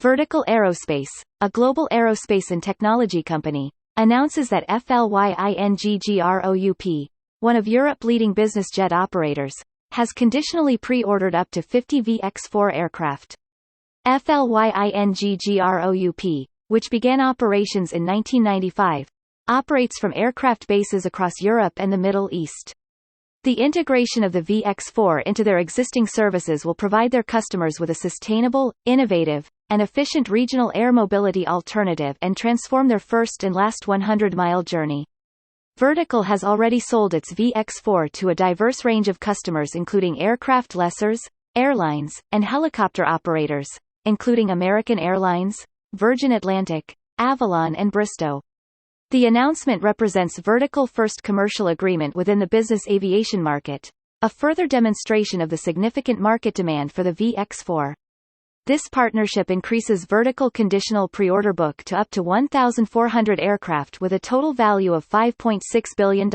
Vertical Aerospace, a global aerospace and technology company, announces that Flying Group, one of Europe's leading business jet operators, has conditionally pre-ordered up to 50 VX4 aircraft. Flying Group, which began operations in 1995, operates from aircraft bases across Europe and the Middle East. The integration of the VX4 into their existing services will provide their customers with a sustainable, innovative, and efficient regional air mobility alternative and transform their first and last 100-mile journey. Vertical has already sold its VX4 to a diverse range of customers including aircraft lessors, airlines, and helicopter operators, including American Airlines, Virgin Atlantic, Avalon and Bristow. The announcement represents Vertical's first commercial agreement within the business aviation market, a further demonstration of the significant market demand for the VX4. This partnership increases Vertical conditional pre-order book to up to 1,400 aircraft with a total value of $5.6 billion.